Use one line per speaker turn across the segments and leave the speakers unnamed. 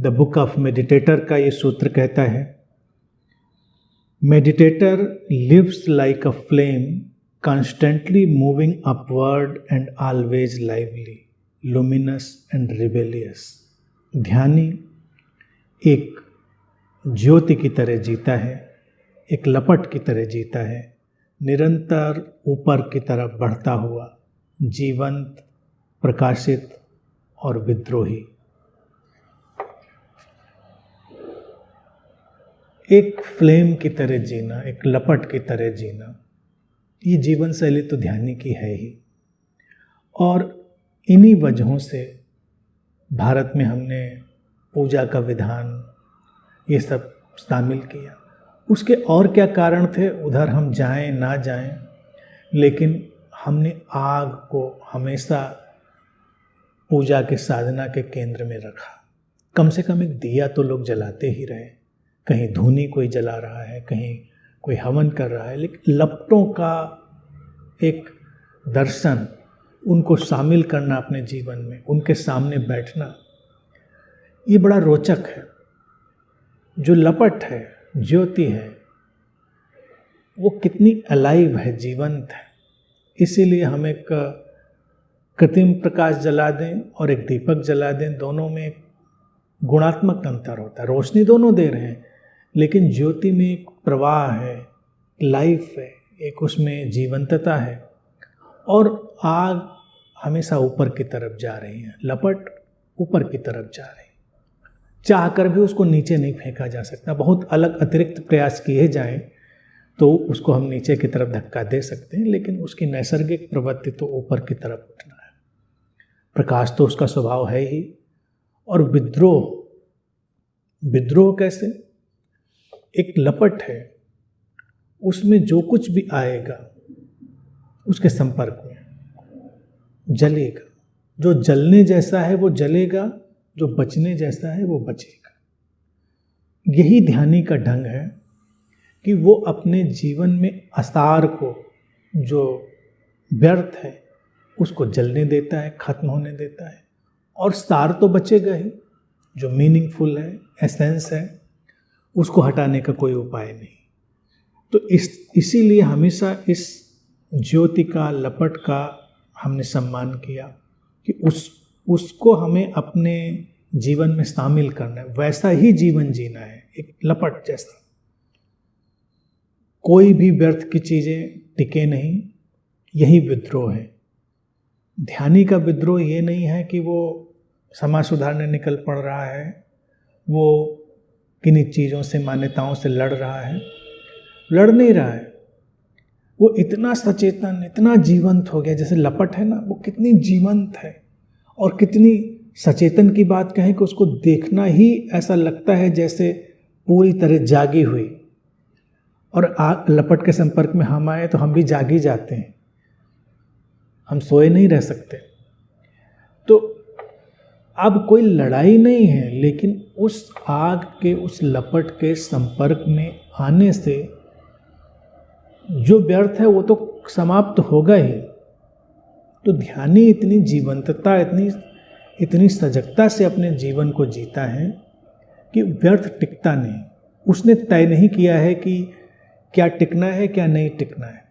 The book of meditator का ये सूत्र कहता है, meditator lives like a flame constantly moving upward and always lively, luminous and rebellious. ध्यानी एक ज्योति की तरह जीता है, एक लपट की तरह जीता है, निरंतर ऊपर की तरफ बढ़ता हुआ, जीवंत, प्रकाशित और विद्रोही। एक फ्लेम की तरह जीना, एक लपट की तरह जीना, ये जीवन शैली तो ध्यानी की है ही। और इन्हीं वजहों से भारत में हमने पूजा का विधान ये सब शामिल किया। उसके और क्या कारण थे, उधर हम जाएं ना जाएं, लेकिन हमने आग को हमेशा पूजा के साधना के केंद्र में रखा। कम से कम एक दिया तो लोग जलाते ही रहे, कहीं धूनी कोई जला रहा है, कहीं कोई हवन कर रहा है, लेकिन लपटों का एक दर्शन, उनको शामिल करना अपने जीवन में, उनके सामने बैठना, ये बड़ा रोचक है। जो लपट है, ज्योति है, वो कितनी अलाइव है, जीवंत है। इसीलिए हम एक कृत्रिम प्रकाश जला दें और एक दीपक जला दें, दोनों में एक गुणात्मक अंतर होता है। रोशनी दोनों दे रहे हैं, लेकिन ज्योति में एक प्रवाह है, लाइफ है, एक उसमें जीवंतता है। और आग हमेशा ऊपर की तरफ जा रही है, लपट ऊपर की तरफ जा रही है। चाह कर भी उसको नीचे नहीं फेंका जा सकता। बहुत अलग अतिरिक्त प्रयास किए जाएं तो उसको हम नीचे की तरफ धक्का दे सकते हैं, लेकिन उसकी नैसर्गिक प्रवृत्ति तो ऊपर की तरफ उठना है। प्रकाश तो उसका स्वभाव है ही। और विद्रोह कैसे? एक लपट है, उसमें जो कुछ भी आएगा उसके संपर्क में जलेगा। जो जलने जैसा है वो जलेगा, जो बचने जैसा है वो बचेगा। यही ध्यानी का ढंग है कि वो अपने जीवन में असार को, जो व्यर्थ है, उसको जलने देता है, खत्म होने देता है। और सार तो बचेगा ही, जो मीनिंगफुल है, एसेंस है, उसको हटाने का कोई उपाय नहीं। तो इसीलिए हमेशा इस ज्योति का, लपट का हमने सम्मान किया कि उसको हमें अपने जीवन में शामिल करना है, वैसा ही जीवन जीना है, एक लपट जैसा। कोई भी व्यर्थ की चीज़ें टिके नहीं, यही विद्रोह है। ध्यानी का विद्रोह ये नहीं है कि वो समाज सुधारने निकल पड़ रहा है, वो किन्हीं चीज़ों से, मान्यताओं से लड़ रहा है। लड़ नहीं रहा है, वो इतना सचेतन, इतना जीवंत हो गया। जैसे लपट है ना, वो कितनी जीवंत है और कितनी सचेतन की बात कहें कि उसको देखना ही ऐसा लगता है जैसे पूरी तरह जागी हुई। और लपट के संपर्क में हम आए तो हम भी जाग ही जाते हैं, हम सोए नहीं रह सकते। तो अब कोई लड़ाई नहीं है, लेकिन उस आग के, उस लपट के संपर्क में आने से जो व्यर्थ है वो तो समाप्त होगा ही। तो ध्यानी इतनी जीवंतता, इतनी सजगता से अपने जीवन को जीता है कि व्यर्थ टिकता नहीं। उसने तय नहीं किया है कि क्या टिकना है, क्या नहीं टिकना है।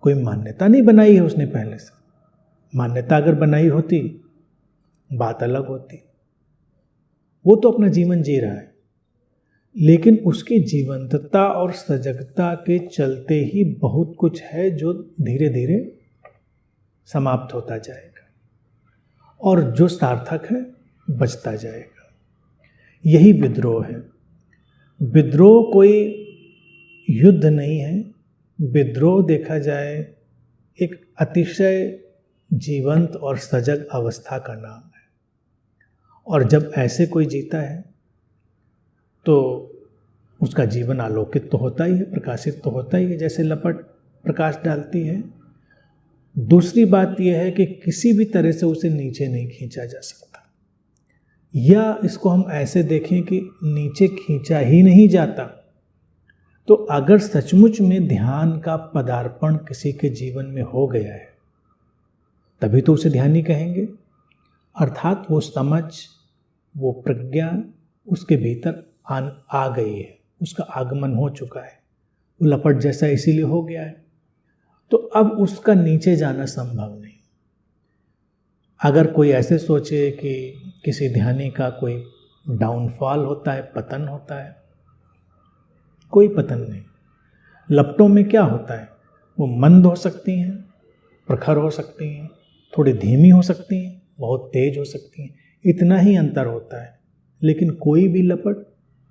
कोई मान्यता नहीं बनाई है उसने पहले से। मान्यता अगर बनाई होती, बात अलग होती। वो तो अपना जीवन जी रहा है, लेकिन उसकी जीवंतता और सजगता के चलते ही बहुत कुछ है जो धीरे धीरे समाप्त होता जाएगा, और जो सार्थक है बचता जाएगा। यही विद्रोह है। विद्रोह कोई युद्ध नहीं है। विद्रोह देखा जाए एक अतिशय जीवंत और सजग अवस्था का नाम है। और जब ऐसे कोई जीता है तो उसका जीवन आलोकित तो होता ही है, प्रकाशित तो होता ही है, जैसे लपट प्रकाश डालती है। दूसरी बात यह है कि किसी भी तरह से उसे नीचे नहीं खींचा जा सकता, या इसको हम ऐसे देखें कि नीचे खींचा ही नहीं जाता। तो अगर सचमुच में ध्यान का पदार्पण किसी के जीवन में हो गया है, तभी तो उसे ध्यानी कहेंगे। अर्थात वो समझ, वो प्रज्ञा, उसके भीतर आ गई है, उसका आगमन हो चुका है, वो लपट जैसा इसीलिए हो गया है। तो अब उसका नीचे जाना संभव नहीं। अगर कोई ऐसे सोचे कि किसी ध्यानी का कोई डाउनफॉल होता है, पतन होता है, कोई पतन नहीं। लपटों में क्या होता है, वो मंद हो सकती हैं, प्रखर हो सकती हैं, थोड़ी धीमी हो सकती हैं, बहुत तेज हो सकती हैं, इतना ही अंतर होता है। लेकिन कोई भी लपट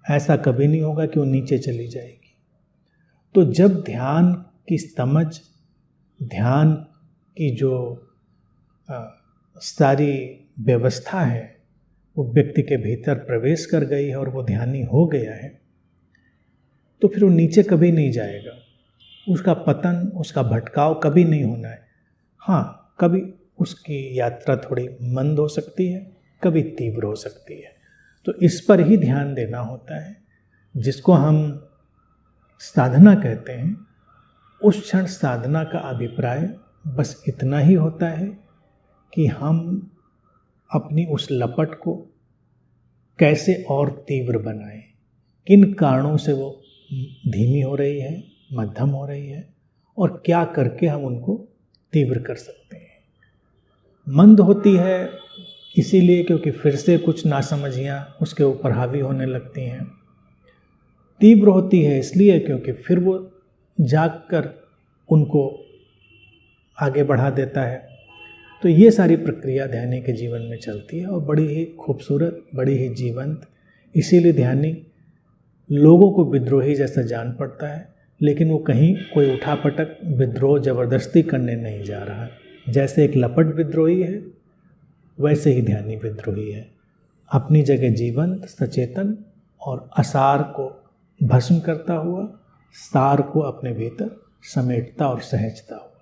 ऐसा कभी नहीं होगा कि वो नीचे चली जाएगी। तो जब ध्यान की समझ, ध्यान की जो सारी व्यवस्था है वो व्यक्ति के भीतर प्रवेश कर गई है और वो ध्यानी हो गया है, तो फिर वो नीचे कभी नहीं जाएगा। उसका पतन, उसका भटकाव कभी नहीं होना है। हाँ, कभी उसकी यात्रा थोड़ी मंद हो सकती है, कभी तीव्र हो सकती है। तो इस पर ही ध्यान देना होता है। जिसको हम साधना कहते हैं, उस क्षण साधना का अभिप्राय बस इतना ही होता है कि हम अपनी उस लपट को कैसे और तीव्र बनाएं, किन कारणों से वो धीमी हो रही है, मध्यम हो रही है, और क्या करके हम उनको तीव्र कर सकते हैं। मंद होती है इसीलिए क्योंकि फिर से कुछ नासमझियाँ उसके ऊपर हावी होने लगती हैं। तीव्र होती है इसलिए क्योंकि फिर वो जागकर उनको आगे बढ़ा देता है। तो ये सारी प्रक्रिया ध्यानी के जीवन में चलती है और बड़ी ही खूबसूरत, बड़ी ही जीवंत। इसीलिए ध्यानी लोगों को विद्रोही जैसा जान पड़ता है, लेकिन वो कहीं कोई उठापटक विद्रोह जबरदस्ती करने नहीं जा रहा। जैसे एक लपट विद्रोही है, वैसे ही ध्यानी विद्रोही है, अपनी जगह जीवंत, सचेतन और असार को भस्म करता हुआ सार को अपने भीतर समेटता और सहेजता हुआ।